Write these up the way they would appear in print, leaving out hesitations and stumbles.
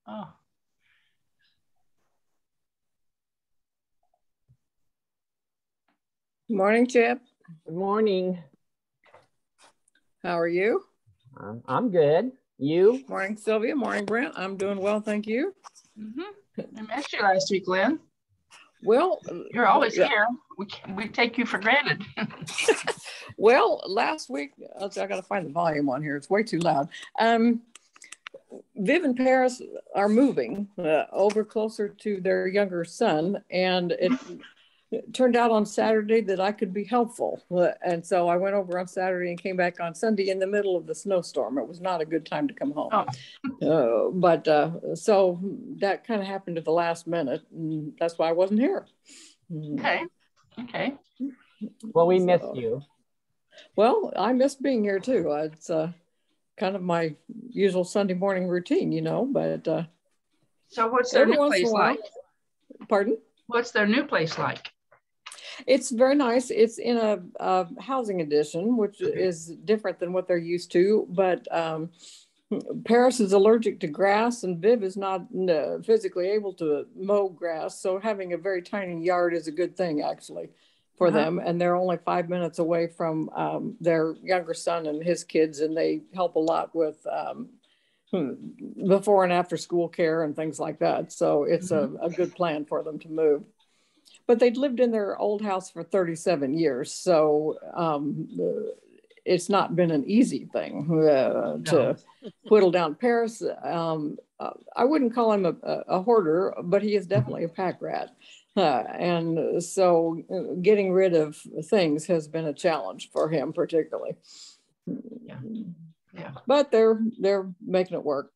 Oh. Morning, Chip. Good morning. How are you? I'm good. You? Morning, Sylvia. Morning, Brent. I'm doing well, thank you. I missed you last week, Lynn. Well, you're always here. We take you for granted. Well, last week, I got to find the volume on here. It's way too loud. Viv and Paris are moving over closer to their younger son, and it turned out on Saturday that I could be helpful. And so I went over on Saturday and came back on Sunday in the middle of the snowstorm. It was not a good time to come home. So that kind of happened at the last minute. And that's why I wasn't here. Okay. Well, we missed you. Well, I missed being here too. It's kind of my usual Sunday morning routine, but. So what's their new place like? Pardon? What's their new place like? It's very nice. It's in a housing addition, which is different than what they're used to. But Paris is allergic to grass, and Viv is not physically able to mow grass. So having a very tiny yard is a good thing, actually, for them. And they're only 5 minutes away from their younger son and his kids, and they help a lot with before and after school care and things like that. So it's a good plan for them to move. But they'd lived in their old house for 37 years. So it's not been an easy thing to whittle down. Paris, I wouldn't call him a hoarder, but he is definitely a pack rat. And so getting rid of things has been a challenge for him particularly. Yeah. But they're making it work.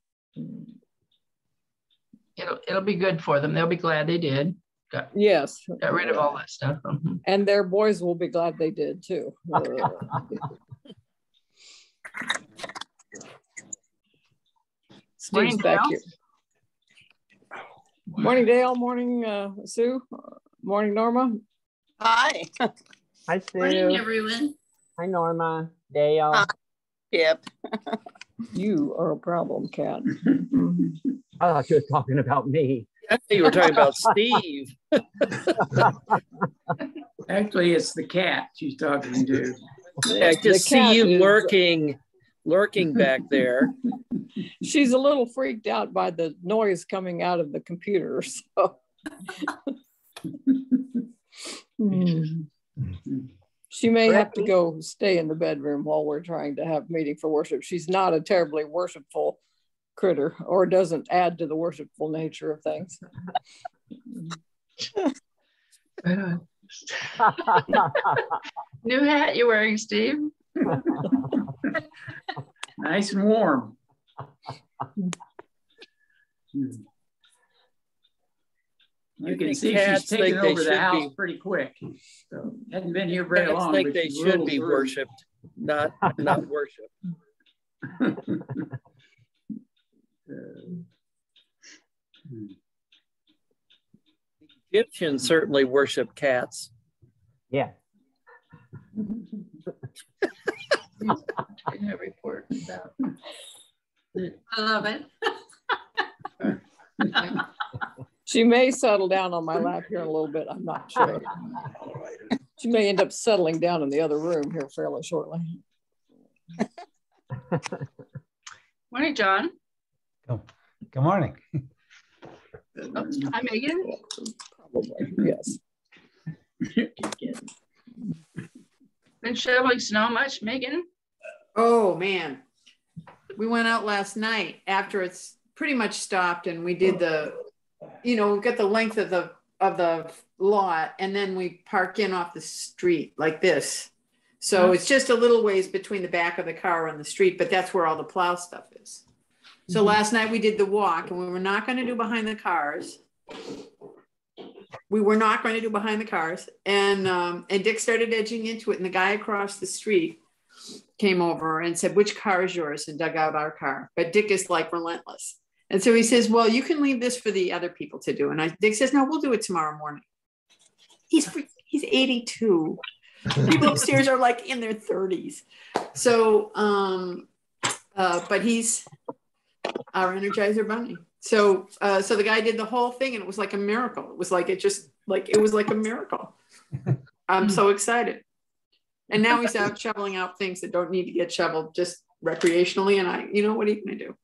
It'll be good for them. They'll be glad they did. Got rid of all that stuff. And their boys will be glad they did too. Steve's back here. Morning, Dale. Morning, Sue. Morning, Norma. Hi. Hi, Sue. Morning, everyone. Hi, Norma. Dale. Yep. You are a problem, Cat. I thought you were talking about me. I think you were talking about Steve. Actually, it's the cat she's talking to. I just see you lurking back there. She's a little freaked out by the noise coming out of the computer. So she may have to go stay in the bedroom while we're trying to have meeting for worship. She's not a terribly worshipful critter, or doesn't add to the worshipful nature of things. New hat you're wearing, Steve. Nice and warm. You can see she's taking over the house pretty quick. So hasn't been here very long. I think they should be worshipped, not worshipped. Egyptians certainly worship cats. Yeah. In a report about. I love it. She may settle down on my lap here in a little bit. I'm not sure. She may end up settling down in the other room here fairly shortly. Morning, John. Oh, good morning. Hi, Megan. Probably, yes. Been shoveling snow much, Megan? Oh man, we went out last night after it's pretty much stopped, and we did we've got the length of the lot, and then we park in off the street like this. So it's just a little ways between the back of the car and the street, but that's where all the plow stuff is. So last night we did the walk, and we were not going to do behind the cars. And Dick started edging into it, and the guy across the street came over and said, "Which car is yours?" and dug out our car. But Dick is like relentless. And so he says, "Well, you can leave this for the other people to do." And Dick says, "No, we'll do it tomorrow morning." He's 82. People upstairs are like in their 30s. So, but he's our Energizer Bunny. So the guy did the whole thing, and it was like a miracle. It was like it was like a miracle. I'm so excited. And now he's out shoveling out things that don't need to get shoveled just recreationally. And what are you going to do?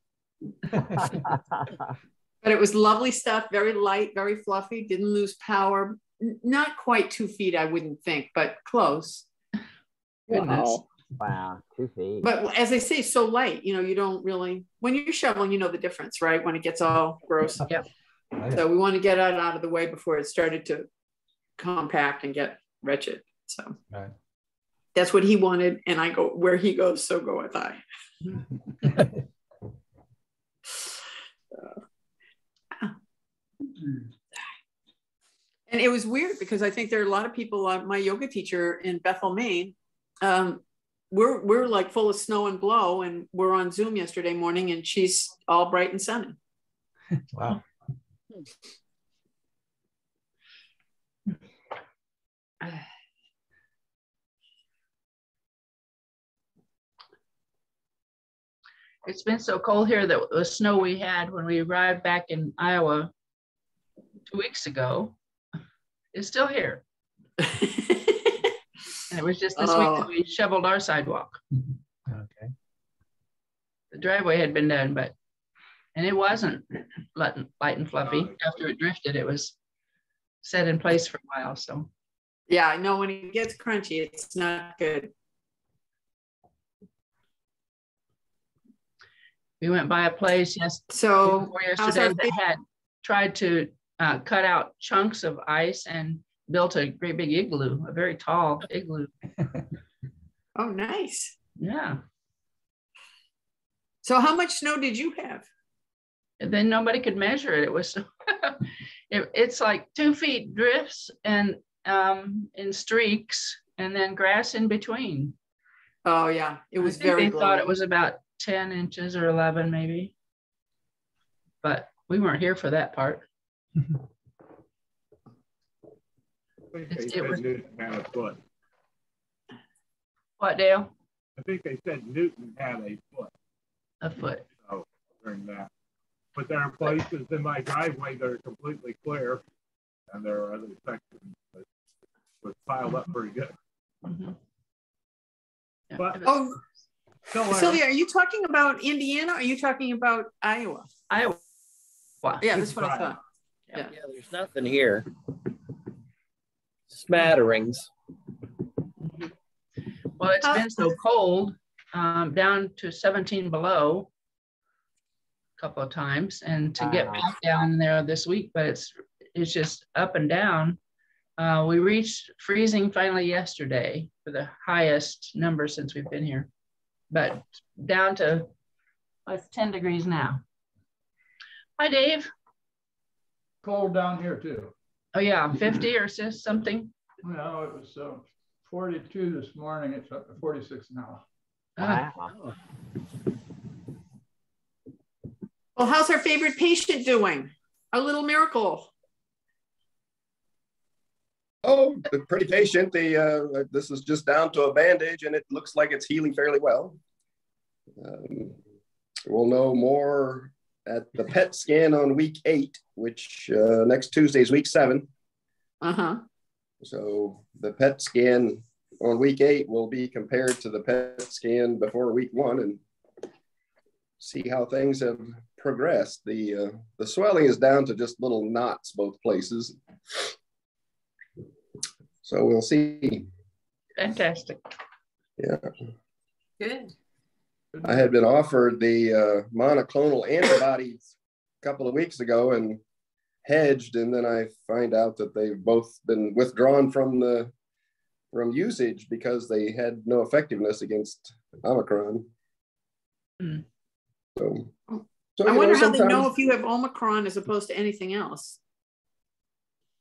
But it was lovely stuff, very light, very fluffy, didn't lose power. Not quite 2 feet, I wouldn't think, but close. Wow. Wow, 2 feet. But as I say, so light, you don't really, when you're shoveling, you know the difference, right? When it gets all gross. Yeah. So we want to get it out of the way before it started to compact and get wretched. So that's what he wanted. And I go, where he goes, so goeth I. And it was weird because I think there are a lot of people, my yoga teacher in Bethel, Maine, we're like full of snow and blow, and we're on Zoom yesterday morning and she's all bright and sunny. Wow. It's been so cold here that the snow we had when we arrived back in Iowa 2 weeks ago is still here. And it was just this week that we shoveled our sidewalk. Okay. The driveway had been done, and it wasn't light and fluffy. After it drifted, it was set in place for a while. So yeah, I know when it gets crunchy, it's not good. We went by a place yesterday that had tried to cut out chunks of ice and built a great big igloo, a very tall igloo. Oh, nice. Yeah. So how much snow did you have? And then nobody could measure it. It was, it's like 2 feet drifts and in streaks, and then grass in between. Oh yeah, it was They thought it was about 10 inches or 11 maybe, but we weren't here for that part. I think they said Newton had a foot. What, Dale? I think they said Newton had a foot. A foot. So during that. But there are places in my driveway that are completely clear, and there are other sections that was piled up pretty good. Mm-hmm. Yeah, But Sylvia, are you talking about Indiana? Or are you talking about Iowa? Iowa. Yeah, that's what I thought. Yeah, there's nothing here. Smatterings. Well, it's been so cold, down to 17 below a couple of times, and to get back down there this week, but it's just up and down. We reached freezing finally yesterday for the highest number since we've been here, but down to it's 10 degrees now. Hi, Dave. Cold down here too. Oh yeah, 50 or something. No, it was 42 this morning. It's up to 46 now. Wow. Well, how's our favorite patient doing? Our little miracle. Oh, pretty patient. This is just down to a bandage, and it looks like it's healing fairly well. We'll know more at the PET scan on week 8, which next Tuesday is week 7. So the PET scan on week 8 will be compared to the PET scan before week 1 and see how things have progressed. The swelling is down to just little knots both places. So we'll see. Fantastic. Yeah. Good. I had been offered the monoclonal antibodies a couple of weeks ago and hedged, and then I find out that they've both been withdrawn from usage because they had no effectiveness against Omicron. Mm. So I wonder how they know if you have Omicron as opposed to anything else.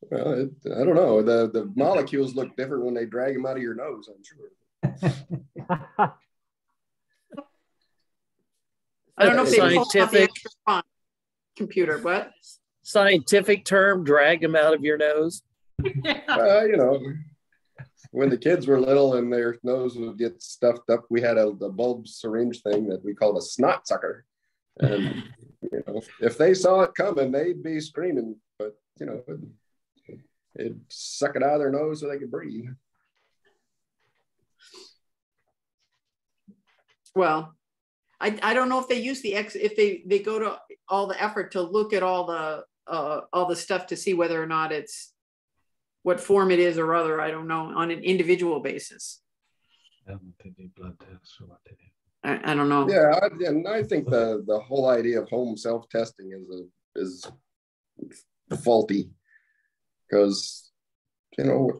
Well, I don't know. The molecules look different when they drag them out of your nose, I'm sure. I don't know if they scientific computer. What scientific term? Drag them out of your nose. When the kids were little and their nose would get stuffed up, we had a bulb syringe thing that we called a snot sucker, and know, if they saw it coming, they'd be screaming, but you know, it'd suck it out of their nose so they could breathe. Well, I don't know if they use if they go to all the effort to look at all the stuff to see whether or not it's what form it is or other. I don't know, on an individual basis. Blood tests or what they do. I don't know. Yeah, and I think the whole idea of home self-testing is faulty, because, you know,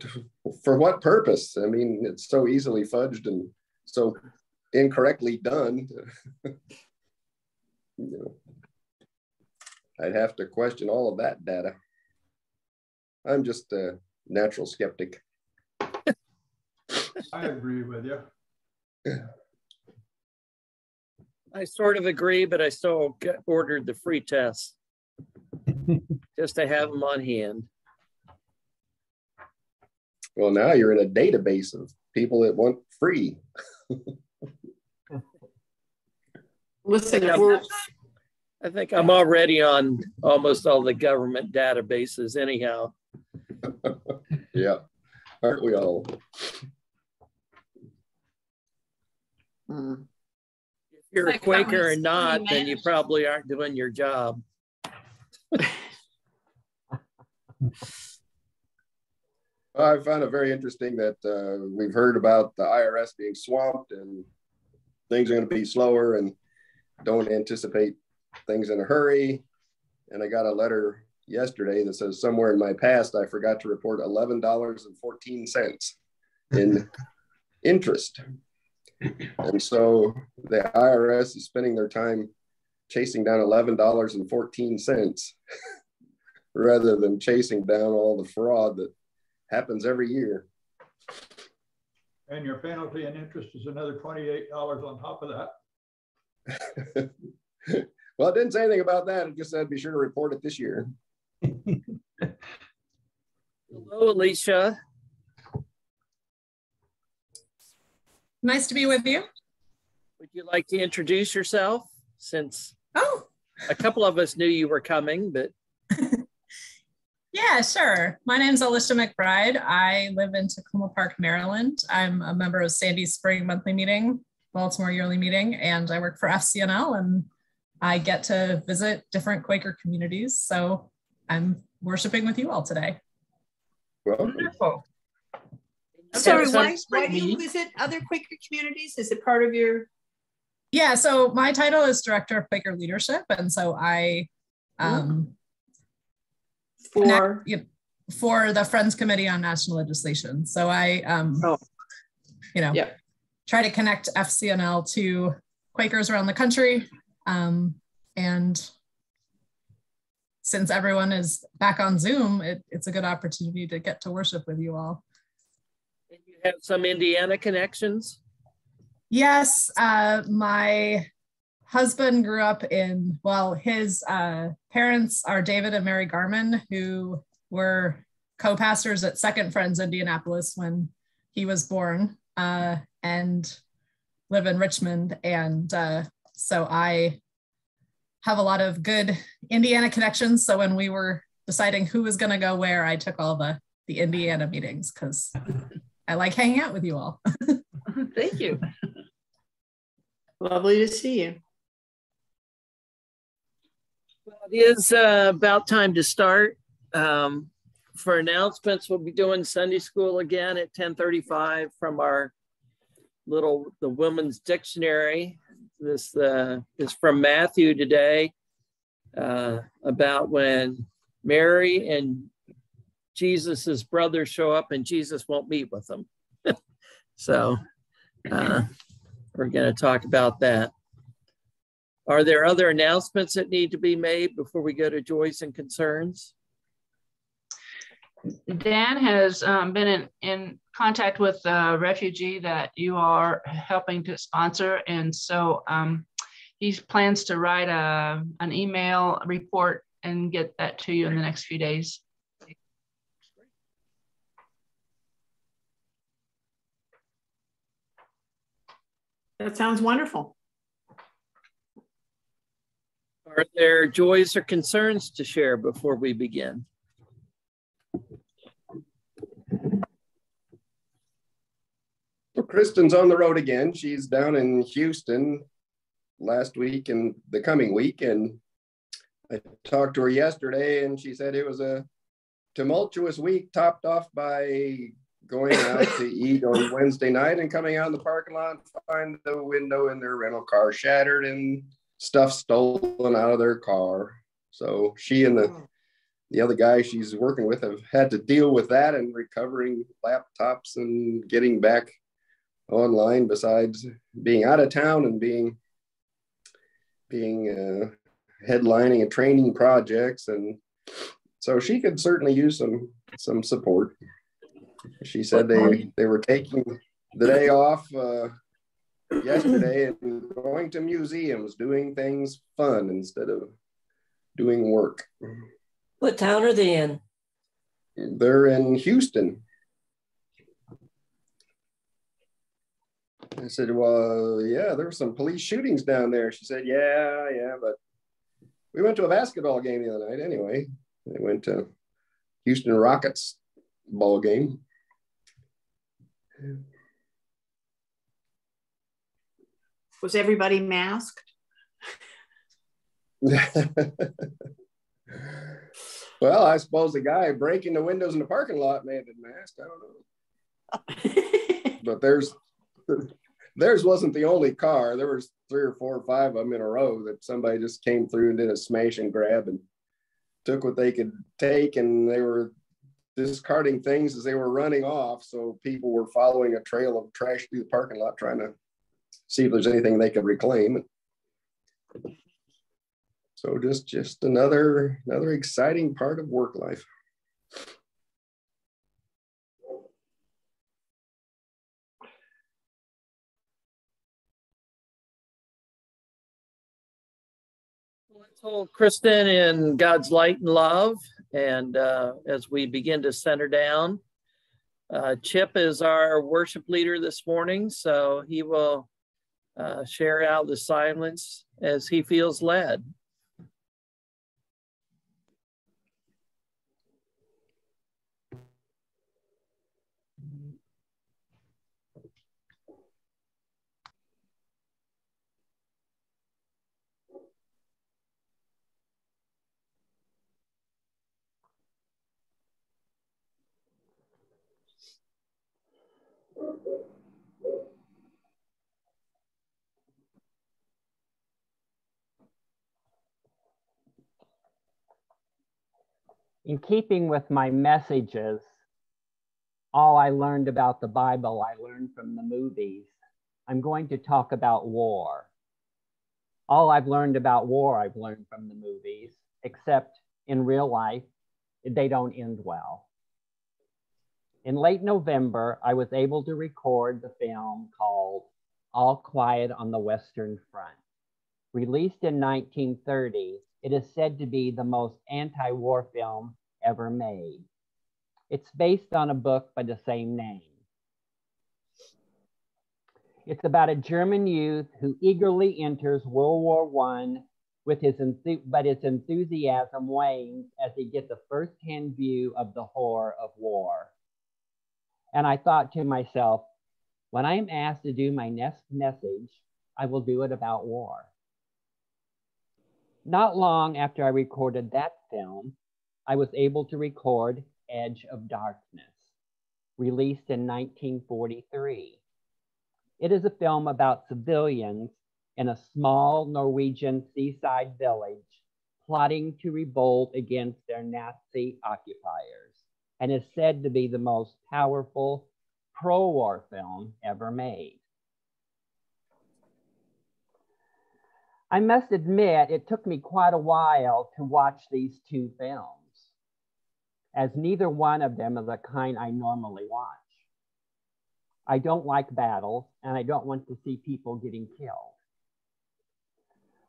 for what purpose? I mean, it's so easily fudged and so incorrectly done. You know, I'd have to question all of that data. I'm just a natural skeptic. I agree with you. I sort of agree, but I still ordered the free tests just to have them on hand. Well, now you're in a database of people that want free. Listen, I think I'm already on almost all the government databases anyhow. Yeah, aren't we all? If you're a Quaker or not, then you probably aren't doing your job. I find it very interesting that we've heard about the IRS being swamped and things are going to be slower and don't anticipate things in a hurry. And I got a letter yesterday that says somewhere in my past, I forgot to report $11.14 in interest. And so the IRS is spending their time chasing down $11.14 rather than chasing down all the fraud that happens every year. And your penalty and interest is another $28 on top of that. Well, it didn't say anything about that. It just said be sure to report it this year. Hello, Alicia. Nice to be with you. Would you like to introduce yourself, since a couple of us knew you were coming, but. Yeah, sure. My name's Alyssa Mcbride. I live in Tacoma Park, Maryland. I'm a member of Sandy's Spring Monthly Meeting, Baltimore Yearly Meeting, and I work for FCNL, and I get to visit different Quaker communities. So I'm worshiping with you all today. Wonderful. Sorry, why do you visit other Quaker communities? Is it part of your? Yeah, so my title is Director of Quaker Leadership. And so I, for the Friends Committee on National Legislation. So I, try to connect FCNL to Quakers around the country. And since everyone is back on Zoom, it's a good opportunity to get to worship with you all. And you have some Indiana connections? Yes, my husband grew up in, his parents are David and Mary Garman, who were co-pastors at Second Friends Indianapolis when he was born, and live in Richmond. And so I have a lot of good Indiana connections. So when we were deciding who was going to go where, I took all the Indiana meetings because I like hanging out with you all. Thank you. Lovely to see you. Well, it is about time to start. For announcements, we'll be doing Sunday school again at 10:35 from our the Women's Dictionary. This is from Matthew today, about when Mary and Jesus's brothers show up and Jesus won't meet with them. So we're going to talk about that. Are there other announcements that need to be made before we go to joys and concerns? Dan has been in contact with a refugee that you are helping to sponsor. And so he plans to write an email report and get that to you in the next few days. That sounds wonderful. Are there joys or concerns to share before we begin? Well, Kristen's on the road again. She's down in Houston last week and the coming week. And I talked to her yesterday and she said it was a tumultuous week, topped off by going out to eat on Wednesday night and coming out in the parking lot, find the window in their rental car shattered and stuff stolen out of their car. So she and the other guy she's working with have had to deal with that and recovering laptops and getting back online, besides being out of town and being headlining and training projects. And so she could certainly use some support. She said they were taking the day off yesterday and going to museums, doing things fun instead of doing work. What town are they in? They're in Houston. I said, well, yeah, there were some police shootings down there. She said, yeah, but we went to a basketball game the other night anyway. They went to Houston Rockets ball game. Was everybody masked? Well, I suppose the guy breaking the windows in the parking lot may have been masked. I don't know. But theirs wasn't the only car. There was 3 or 4 or 5 of them in a row that somebody just came through and did a smash and grab and took what they could take, and they were discarding things as they were running off. So people were following a trail of trash through the parking lot trying to see if there's anything they could reclaim. So just another exciting part of work life. Let's hold Kristen in God's light and love. And as we begin to center down, Chip is our worship leader this morning, so he will share out the silence as he feels led. In keeping with my messages, all I learned about the Bible, I learned from the movies. I'm going to talk about war. All I've learned about war, I've learned from the movies, except in real life, they don't end well. In late November, I was able to record the film called All Quiet on the Western Front. Released in 1930, it is said to be the most anti-war film ever made. It's based on a book by the same name. It's about a German youth who eagerly enters World War I, but his enthusiasm wanes as he gets a firsthand view of the horror of war. And I thought to myself, when I am asked to do my next message, I will do it about war. Not long after I recorded that film, I was able to record Edge of Darkness, released in 1943. It is a film about civilians in a small Norwegian seaside village plotting to revolt against their Nazi occupiers, and is said to be the most powerful pro-war film ever made. I must admit, it took me quite a while to watch these 2 films, as neither one of them is the kind I normally watch. I don't like battles, and I don't want to see people getting killed.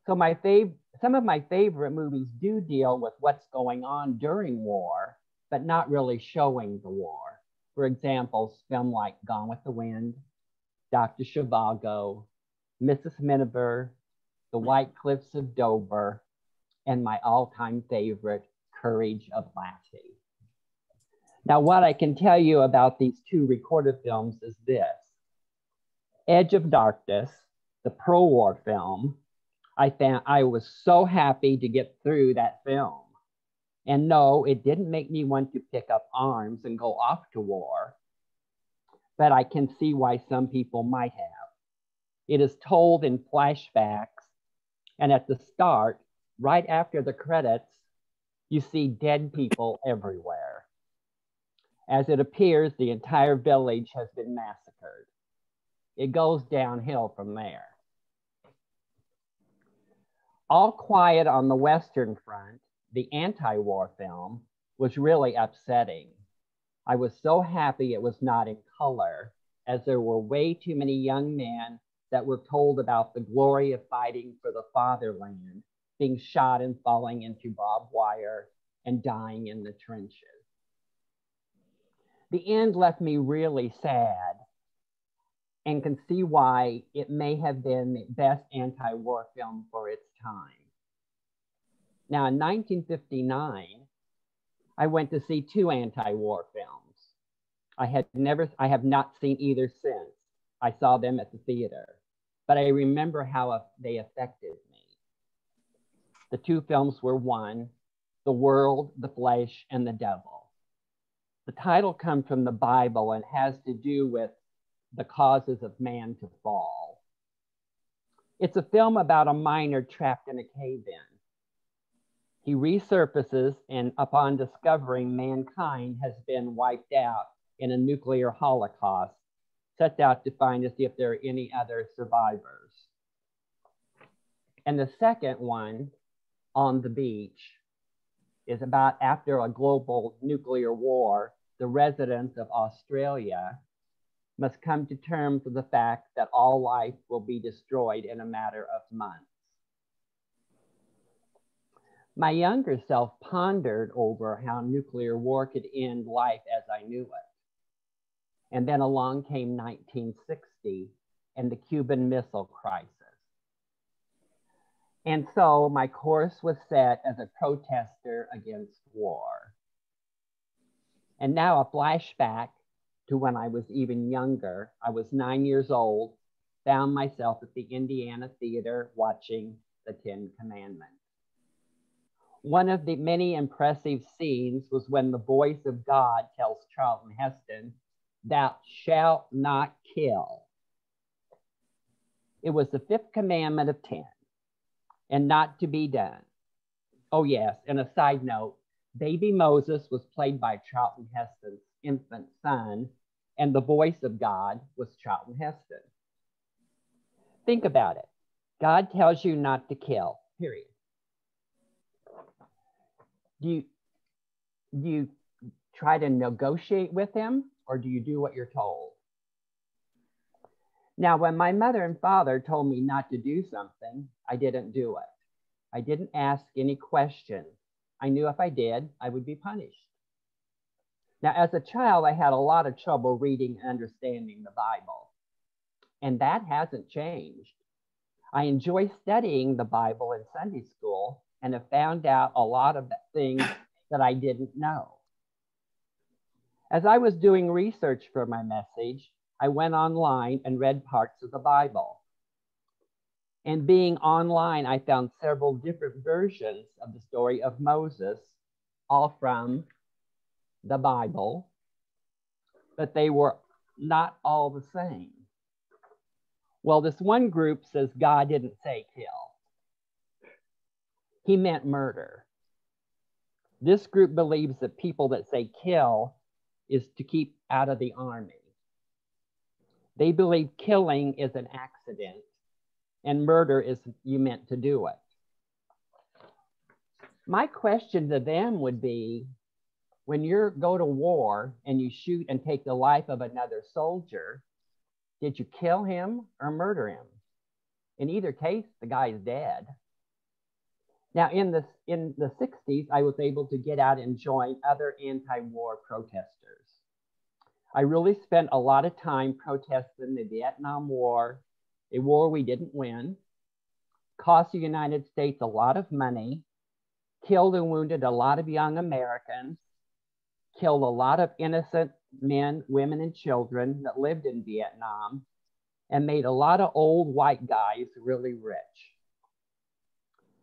So some of my favorite movies do deal with what's going on during war, but not really showing the war. For example, films like Gone with the Wind, Dr. Zhivago, Mrs. Miniver, The White Cliffs of Dover, and my all-time favorite, Courage of Lassie. Now, what I can tell you about these two recorded films is this. Edge of Darkness, the pro-war film, I was so happy to get through that film. And no, it didn't make me want to pick up arms and go off to war, but I can see why some people might have. It is told in flashbacks, and at the start, right after the credits, you see dead people everywhere. As it appears, the entire village has been massacred. It goes downhill from there. All Quiet on the Western Front, the anti-war film, was really upsetting. I was so happy it was not in color, as there were way too many young men that were told about the glory of fighting for the fatherland, being shot and falling into barbed wire and dying in the trenches. The end left me really sad and can see why it may have been the best anti-war film for its time. Now, in 1959, I went to see two anti-war films. I have not seen either since. I saw them at the theater, but I remember how they affected me. The two films were one, The World, the Flesh, and the Devil. The title comes from the Bible and has to do with the causes of man to fall. It's a film about a miner trapped in a cave-in. He resurfaces and upon discovering mankind has been wiped out in a nuclear holocaust, sets out to find to see if there are any other survivors. And the second one, On the Beach, is about after a global nuclear war, the residents of Australia must come to terms with the fact that all life will be destroyed in a matter of months. My younger self pondered over how nuclear war could end life as I knew it. And then along came 1960 and the Cuban Missile Crisis. And so my course was set as a protester against war. And now a flashback to when I was even younger. I was 9 years old, found myself at the Indiana Theater watching the Ten Commandments. One of the many impressive scenes was when the voice of God tells Charlton Heston, "Thou shalt not kill." It was the fifth commandment of 10, and not to be done. Oh yes, and a side note, baby Moses was played by Charlton Heston's infant son, and the voice of God was Charlton Heston. Think about it. God tells you not to kill, period. Do you try to negotiate with him, or do you do what you're told? Now, when my mother and father told me not to do something, I didn't do it. I didn't ask any questions. I knew if I did, I would be punished. Now, as a child, I had a lot of trouble reading and understanding the Bible, and that hasn't changed. I enjoy studying the Bible in Sunday school and have found out a lot of things that I didn't know. As I was doing research for my message, I went online and read parts of the Bible. And being online, I found several different versions of the story of Moses, all from the Bible, but they were not all the same. Well, this one group says God didn't say kill. He meant murder. This group believes that people that say kill is to keep out of the army. They believe killing is an accident and murder is you meant to do it. My question to them would be, when you go to war and you shoot and take the life of another soldier, did you kill him or murder him? In either case, the guy's dead. Now, in the 60s, I was able to get out and join other anti-war protesters. I really spent a lot of time protesting the Vietnam War, a war we didn't win, cost the United States a lot of money, killed and wounded a lot of young Americans, killed a lot of innocent men, women, and children that lived in Vietnam, and made a lot of old white guys really rich.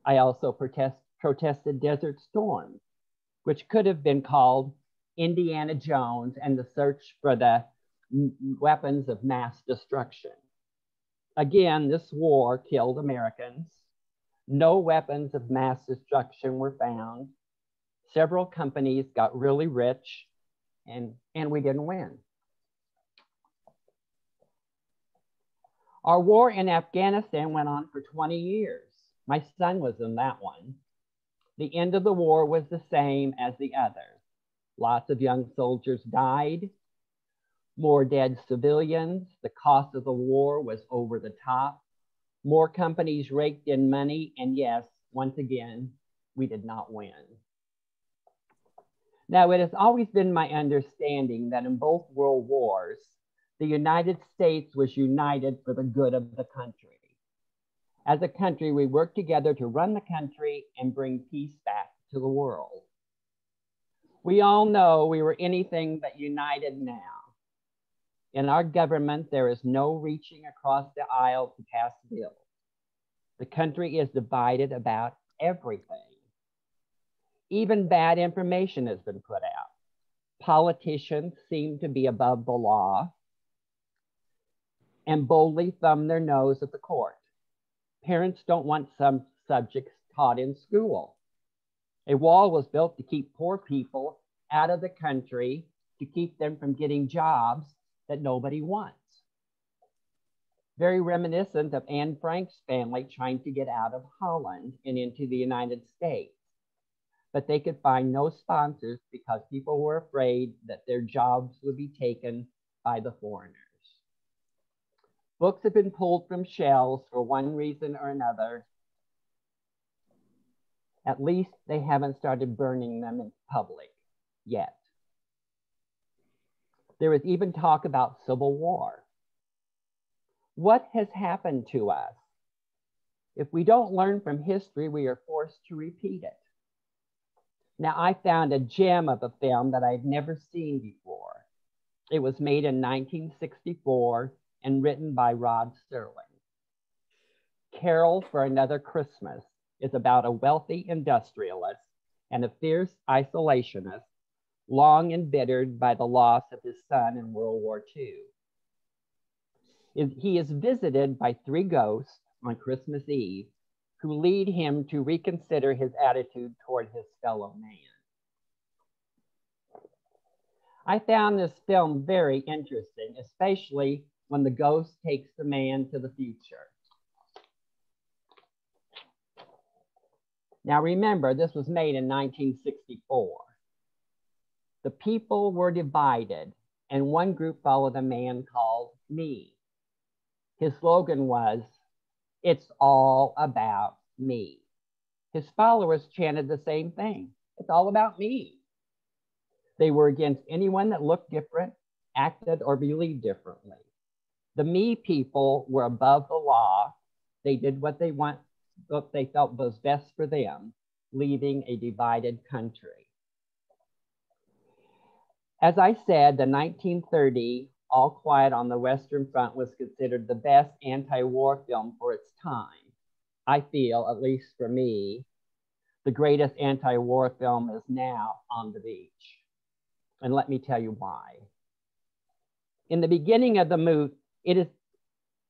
I also protested Desert Storm, which could have been called Indiana Jones and the search for the weapons of mass destruction. Again, this war killed Americans. No weapons of mass destruction were found. Several companies got really rich, and we didn't win. Our war in Afghanistan went on for 20 years. My son was in that one. The end of the war was the same as the others. Lots of young soldiers died, more dead civilians. The cost of the war was over the top. More companies raked in money, and yes, once again, we did not win. Now, it has always been my understanding that in both world wars, the United States was united for the good of the country. As a country, we worked together to run the country and bring peace back to the world. We all know we were anything but united now. In our government, there is no reaching across the aisle to pass bills. The country is divided about everything. Even bad information has been put out. Politicians seem to be above the law and boldly thumb their nose at the court. Parents don't want some subjects taught in school. A wall was built to keep poor people out of the country, to keep them from getting jobs that nobody wants. Very reminiscent of Anne Frank's family trying to get out of Holland and into the United States. But they could find no sponsors because people were afraid that their jobs would be taken by the foreigners. Books have been pulled from shelves for one reason or another. At least they haven't started burning them in public yet. There is even talk about civil war. What has happened to us? If we don't learn from history, we are forced to repeat it. Now, I found a gem of a film that I'd never seen before. It was made in 1964 and written by Rod Serling. Carol for Another Christmas is about a wealthy industrialist and a fierce isolationist, long embittered by the loss of his son in World War II. He is visited by three ghosts on Christmas Eve who lead him to reconsider his attitude toward his fellow man. I found this film very interesting, especially when the ghost takes the man to the future. Now remember, this was made in 1964. The people were divided, and one group followed a man called Me. His slogan was, "It's all about me." His followers chanted the same thing. It's all about me. They were against anyone that looked different, acted, or believed differently. The Me people were above the law. They did what they felt was best for them, leaving a divided country. As I said, the 1930 All Quiet on the Western Front was considered the best anti-war film for its time. I feel, at least for me, the greatest anti-war film is now On the Beach. And let me tell you why. In the beginning of the movie, it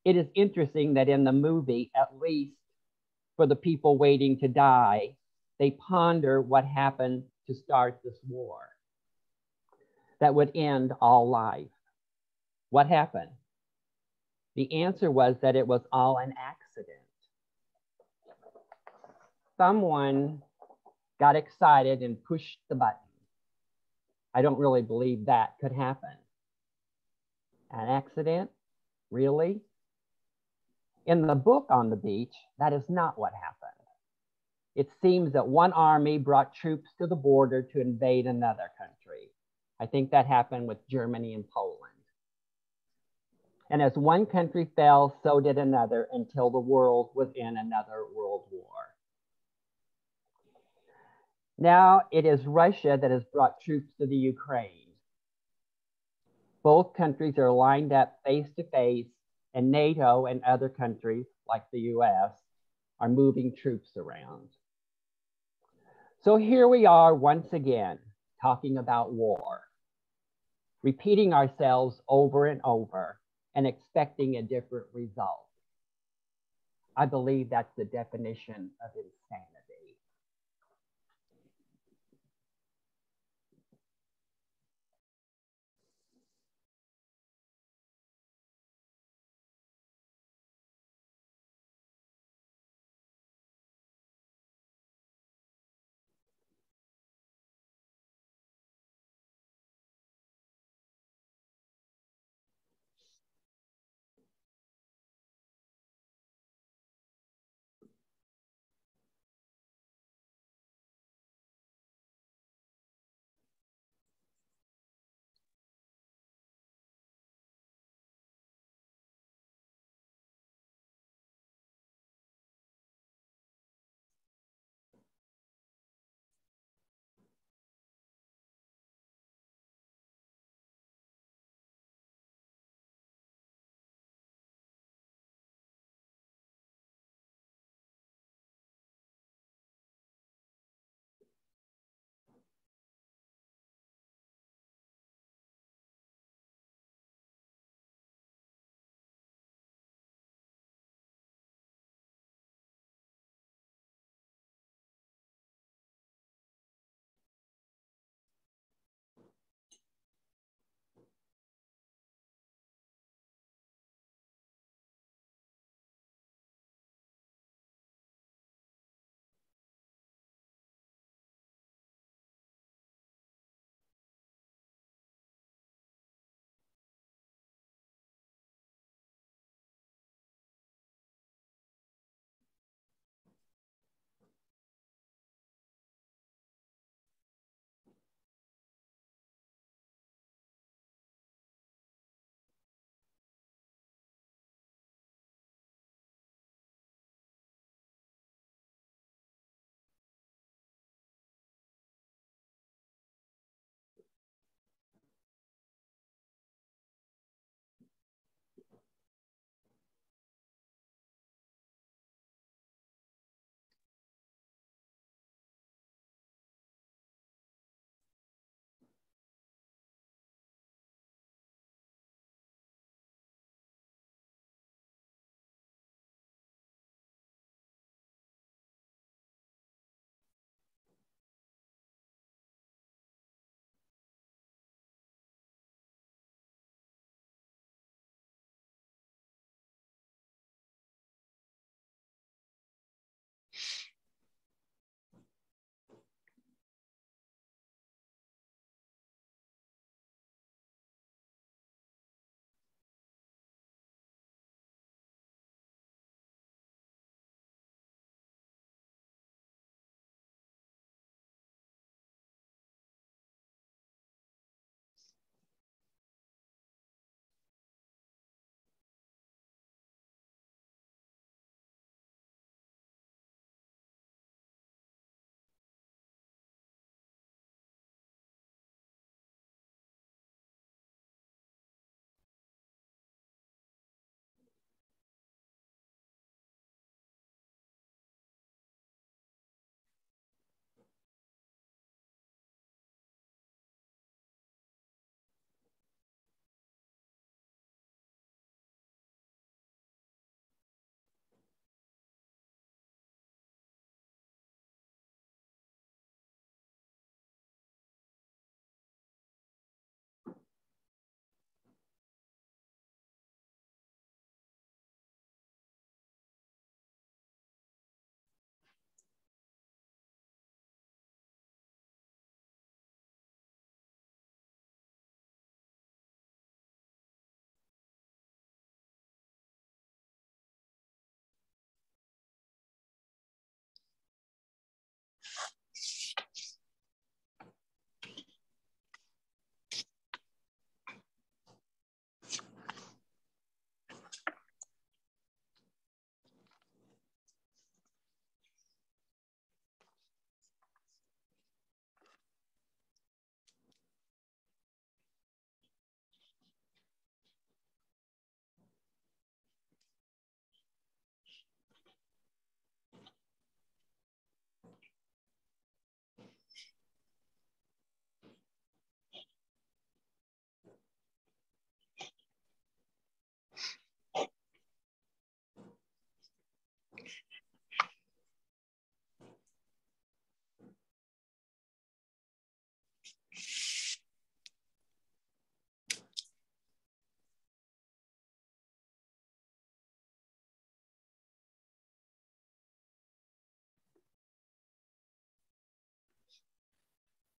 is interesting that in the movie, at least for the people waiting to die, they ponder what happened to start this war that would end all life. What happened? The answer was that it was all an accident. Someone got excited and pushed the button. I don't really believe that could happen. An accident? Really? In the book On the Beach, that is not what happened. It seems that one army brought troops to the border to invade another country. I think that happened with Germany and Poland. And as one country fell, so did another until the world was in another world war. Now it is Russia that has brought troops to the Ukraine. Both countries are lined up face to face, and NATO and other countries, like the US, are moving troops around. So here we are once again, talking about war, repeating ourselves over and over and expecting a different result. I believe that's the definition of insanity.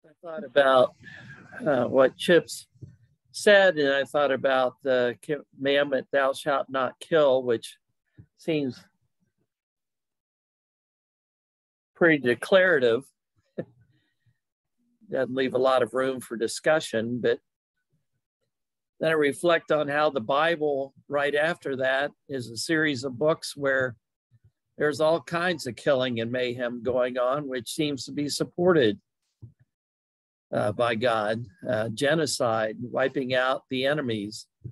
I thought about what Chip's said, and I thought about the commandment, thou shalt not kill, which seems pretty declarative. Doesn't leave a lot of room for discussion, but then I reflect on how the Bible right after that is a series of books where there's all kinds of killing and mayhem going on, which seems to be supported by God. Genocide, wiping out the enemies. I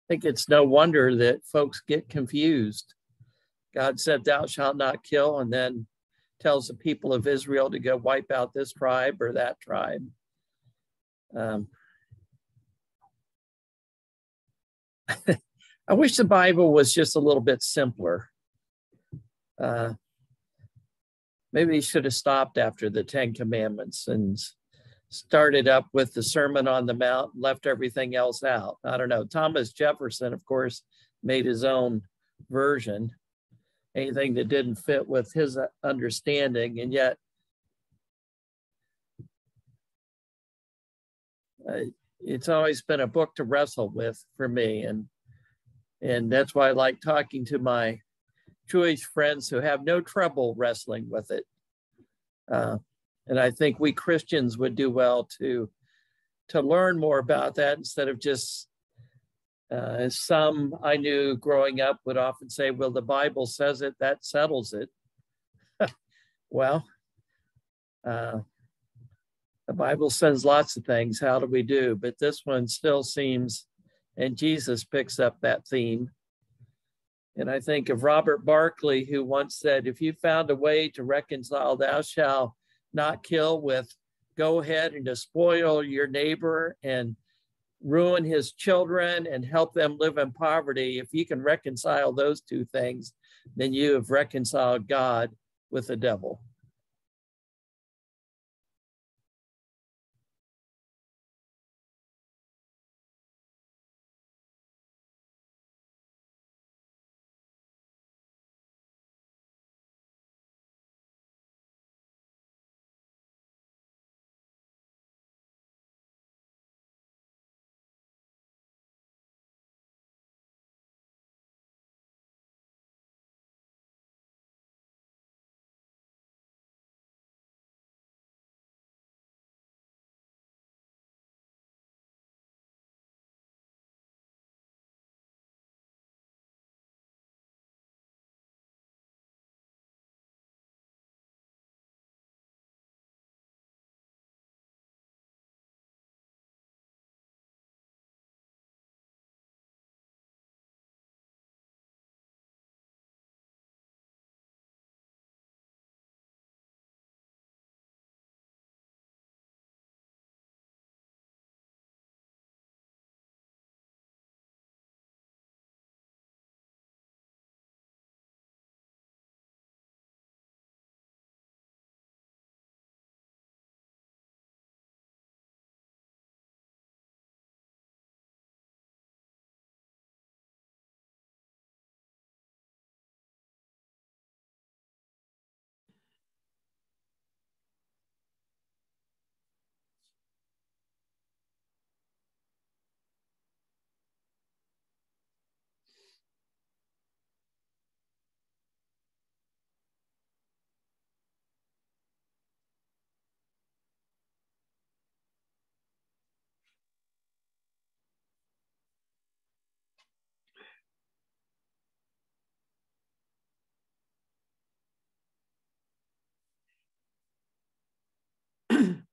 think it's no wonder that folks get confused. God said, thou shalt not kill, and then tells the people of Israel to go wipe out this tribe or that tribe. I wish the Bible was just a little bit simpler. Maybe he should have stopped after the 10 Commandments and started up with the Sermon on the Mount, left everything else out. I don't know. Thomas Jefferson, of course, made his own version, anything that didn't fit with his understanding. And yet, it's always been a book to wrestle with for me. And that's why I like talking to my Jewish friends who have no trouble wrestling with it. And I think we Christians would do well to learn more about that instead of just, as some I knew growing up would often say, well, the Bible says it, that settles it. Well, the Bible says lots of things. How do we do? But this one still seems, and Jesus picks up that theme. And I think of Robert Barclay, who once said, if you found a way to reconcile thou shalt not kill with go ahead and despoil your neighbor and ruin his children and help them live in poverty, if you can reconcile those two things, then you have reconciled God with the devil.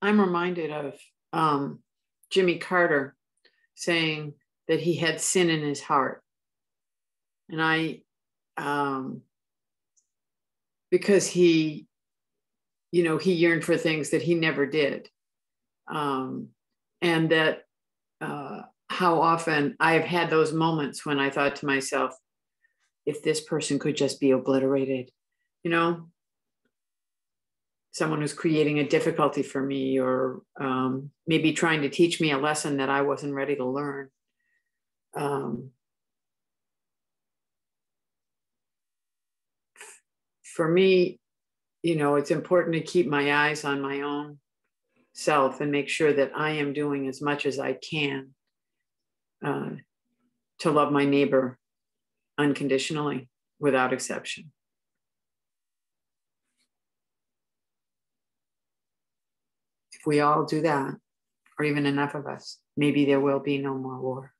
I'm reminded of Jimmy Carter saying that he had sin in his heart. And I, because he yearned for things that he never did. And that how often I've had those moments when I thought to myself, if this person could just be obliterated, someone who's creating a difficulty for me, or maybe trying to teach me a lesson that I wasn't ready to learn. For me, you know, it's important to keep my eyes on my own self and make sure that I am doing as much as I can to love my neighbor unconditionally, without exception. If we all do that, or even enough of us, maybe there will be no more war.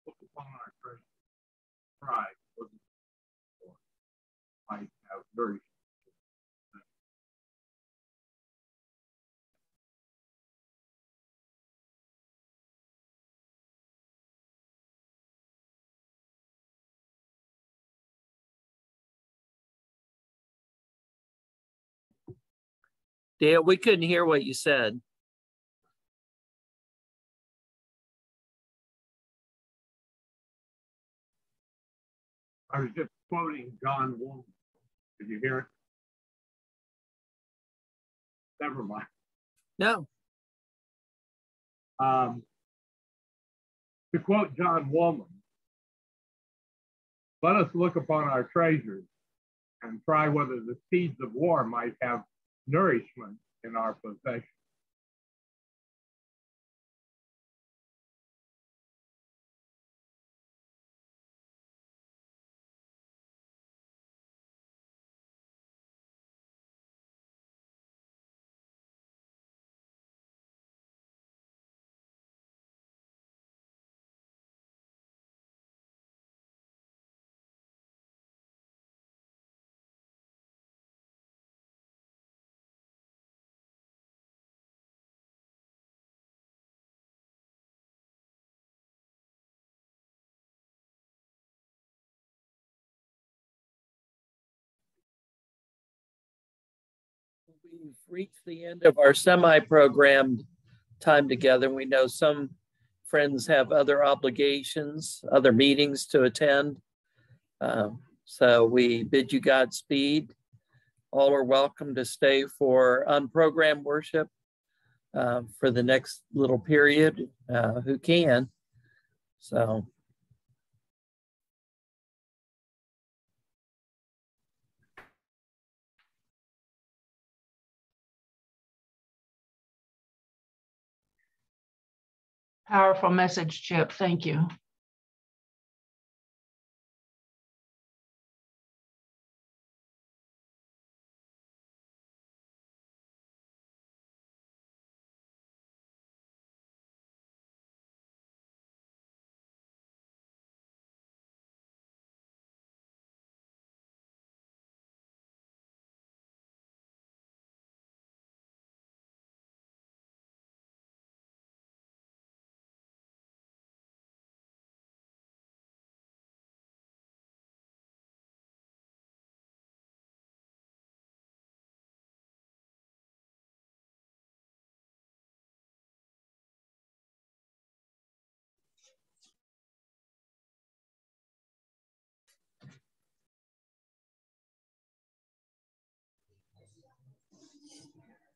Look upon our first pride might have nourished. Dale, we couldn't hear what you said. I was just quoting John Woolman. Did you hear it? Never mind. No. To quote John Woolman, let us look upon our treasures and try whether the seeds of war might have nourishment in our possession. We've reached the end of our semi-programmed time together. We know some friends have other obligations, other meetings to attend. So we bid you Godspeed. All are welcome to stay for unprogrammed worship for the next little period, who can. So. Powerful message, Chip. Thank you.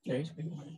There's been one.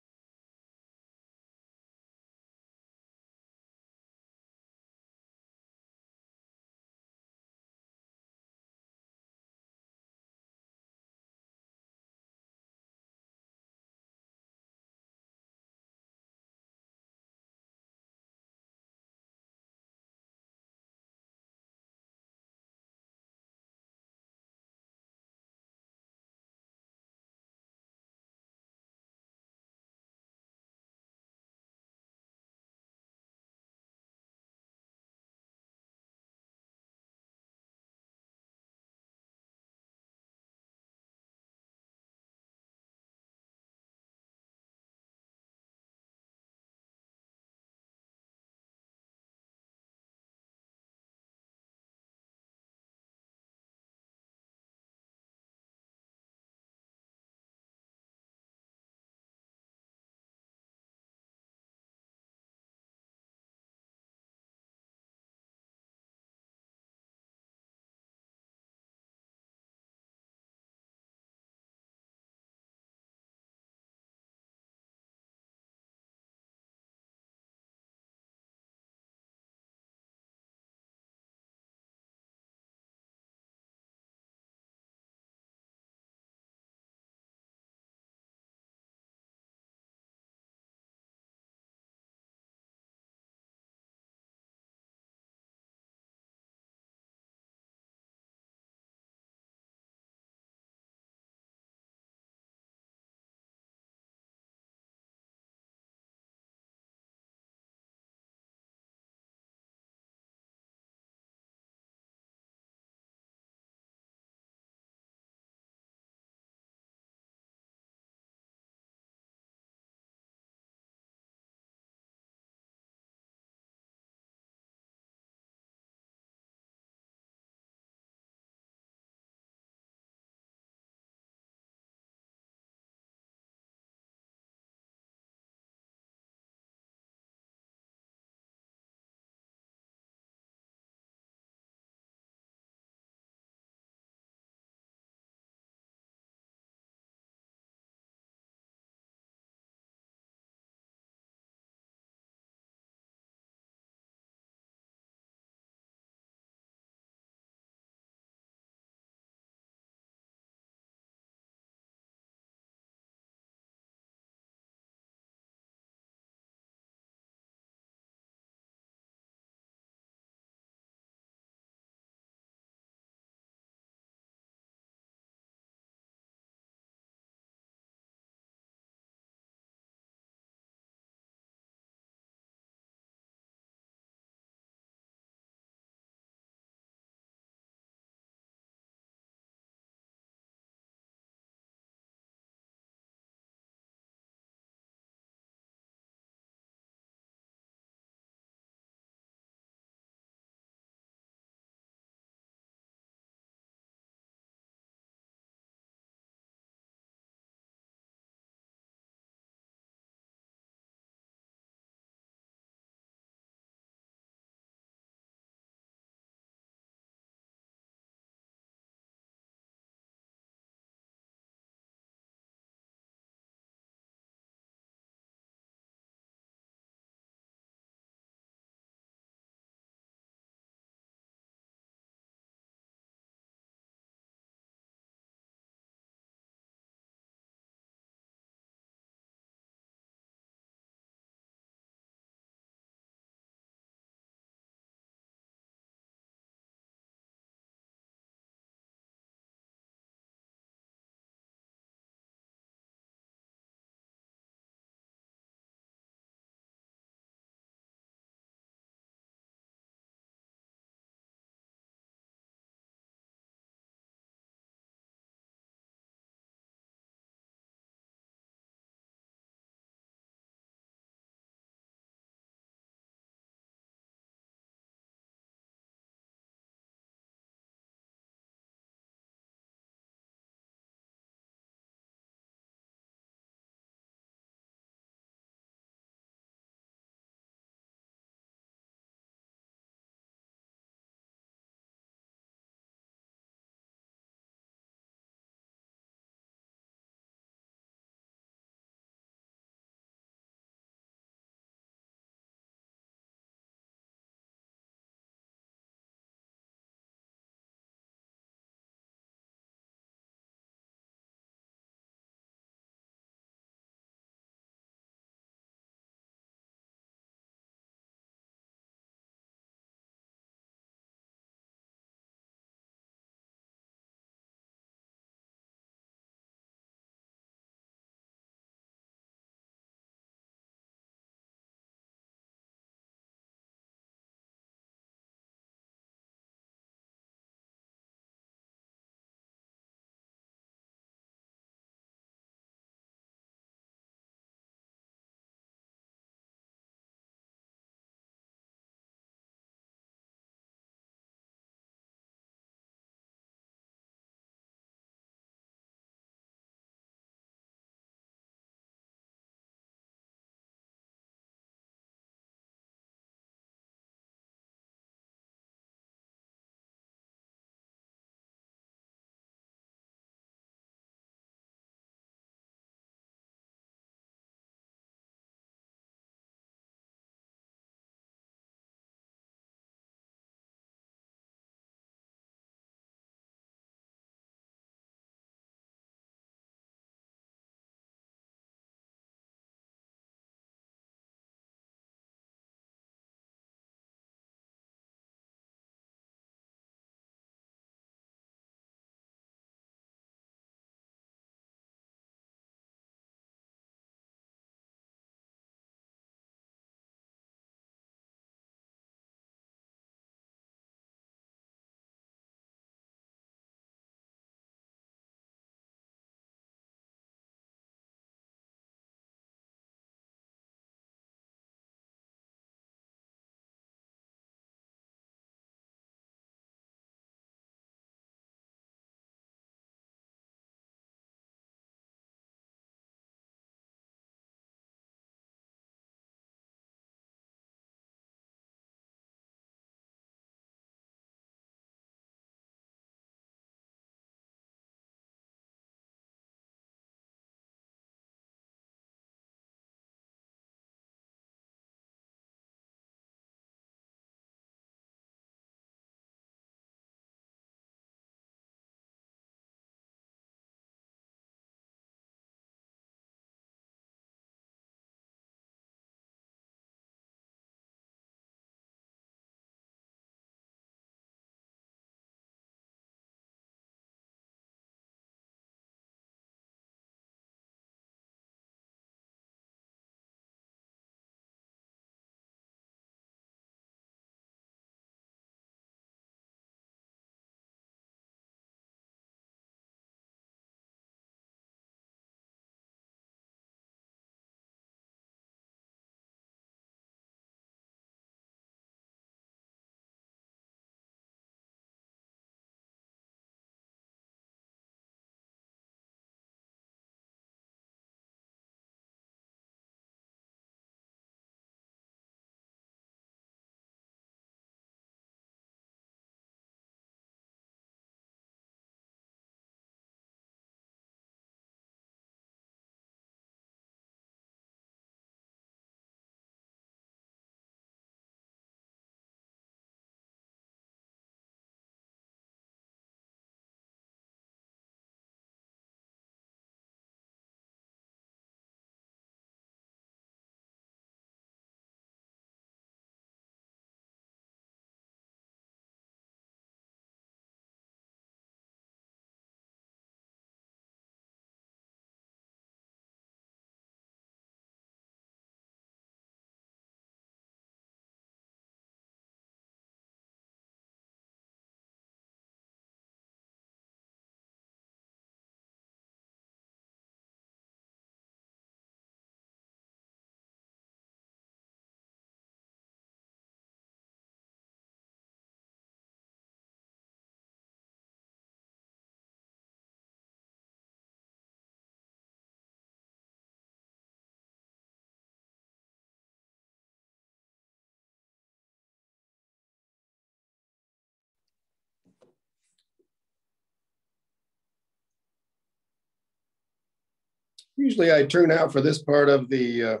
Usually I tune out for this part of the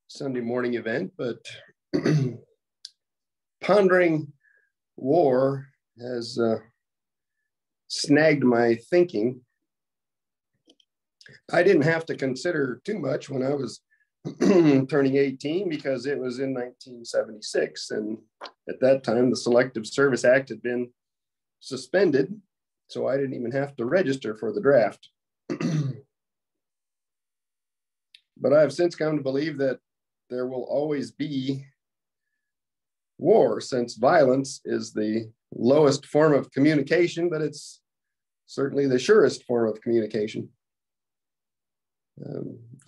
Sunday morning event, but pondering war has snagged my thinking. I didn't have to consider too much when I was turning 18 because it was in 1976. And at that time, the Selective Service Act had been suspended. So I didn't even have to register for the draft. But I've since come to believe that there will always be war, since violence is the lowest form of communication, but it's certainly the surest form of communication.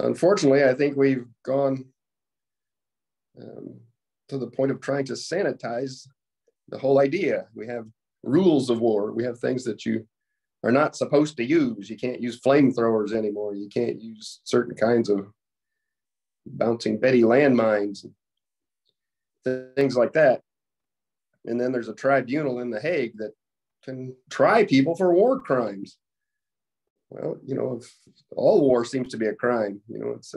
Unfortunately, I think we've gone to the point of trying to sanitize the whole idea. We have rules of war. We have things that you are not supposed to use. You can't use flamethrowers anymore. You can't use certain kinds of bouncing Betty landmines, things like that. And then there's a tribunal in The Hague that can try people for war crimes. Well, you know, all war seems to be a crime. You know, it's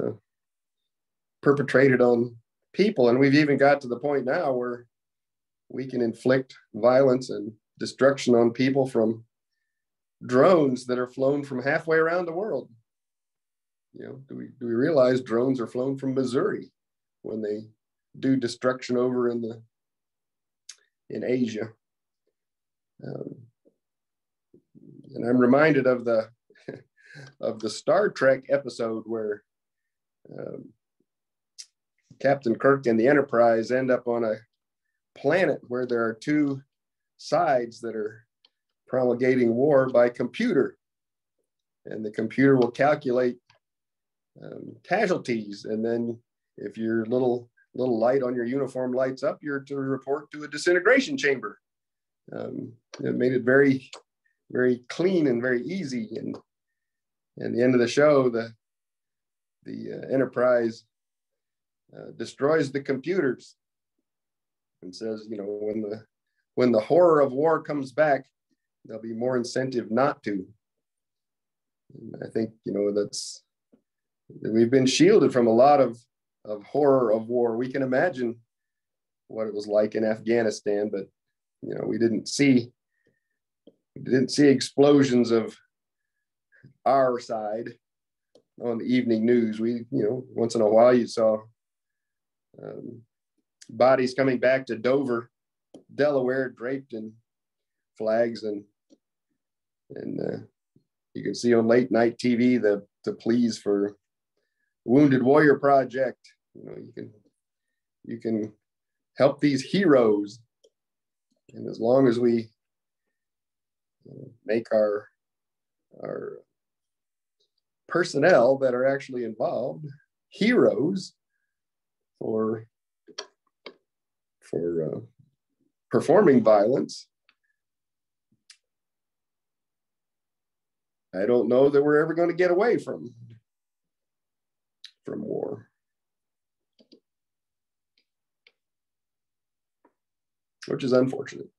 perpetrated on people. And we've even got to the point now where we can inflict violence and destruction on people from drones that are flown from halfway around the world. You know, do we realize drones are flown from Missouri when they do destruction over in Asia? And I'm reminded of the Star Trek episode where Captain Kirk and the Enterprise end up on a planet where there are two sides that are promulgating war by computer, and the computer will calculate casualties, and then if your little light on your uniform lights up, you're to report to a disintegration chamber. It made it very, very clean and very easy. And at the end of the show, the Enterprise destroys the computers and says, you know, when the horror of war comes back, there'll be more incentive not to. And I think, you know, we've been shielded from a lot of horror of war. We can imagine what it was like in Afghanistan, but you know, we didn't see explosions of our side on the evening news. You know, once in a while you saw bodies coming back to Dover, Delaware, draped in flags, and you can see on late night TV the pleas for Wounded Warrior Project. You know, you can help these heroes, and as long as we make our personnel that are actually involved heroes for performing violence, I don't know that we're ever going to get away from war, which is unfortunate.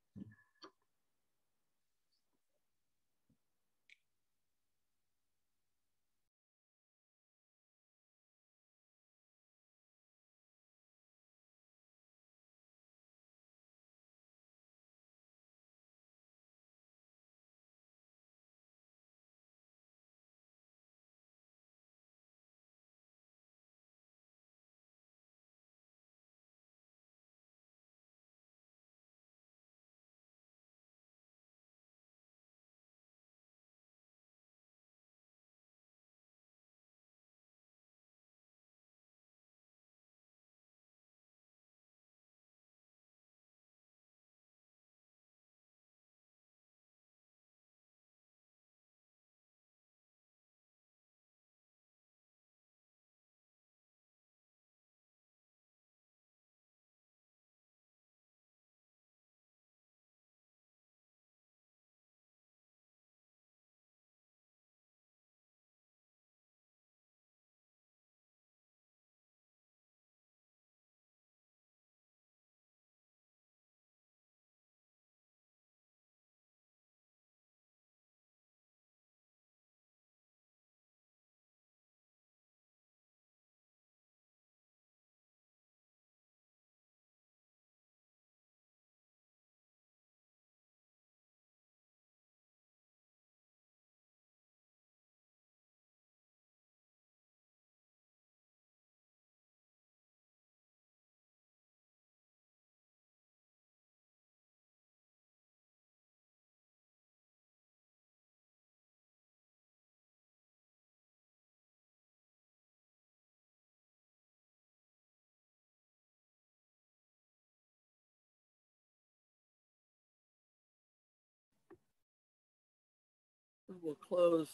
we'll close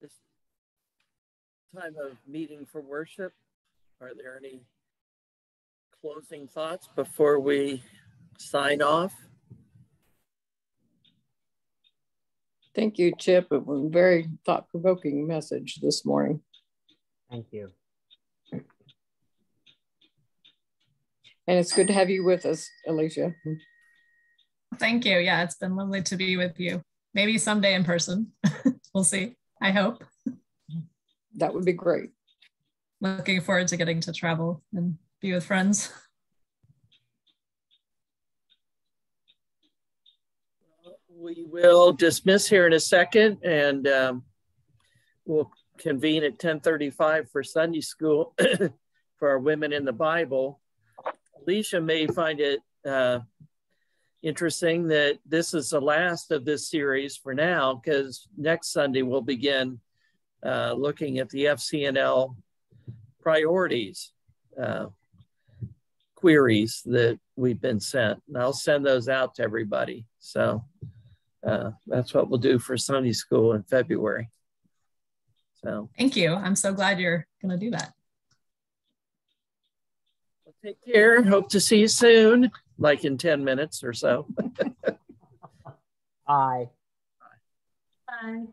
this time of meeting for worship. Are there any closing thoughts before we sign off? Thank you, Chip. It was a very thought-provoking message this morning. Thank you. And it's good to have you with us, Alicia. Thank you. Yeah, it's been lovely to be with you. Maybe someday in person. We'll see. I hope. That would be great. Looking forward to getting to travel and be with friends. We will dismiss here in a second, and we'll convene at 10:35 for Sunday school for our Women in the Bible. Alicia may find it interesting that this is the last of this series for now, because next Sunday we'll begin looking at the FCNL priorities queries that we've been sent. And I'll send those out to everybody. So that's what we'll do for Sunday school in February. So thank you. I'm so glad you're going to do that. Well, take care. Hope to see you soon, like in 10 minutes or so. Bye. Bye.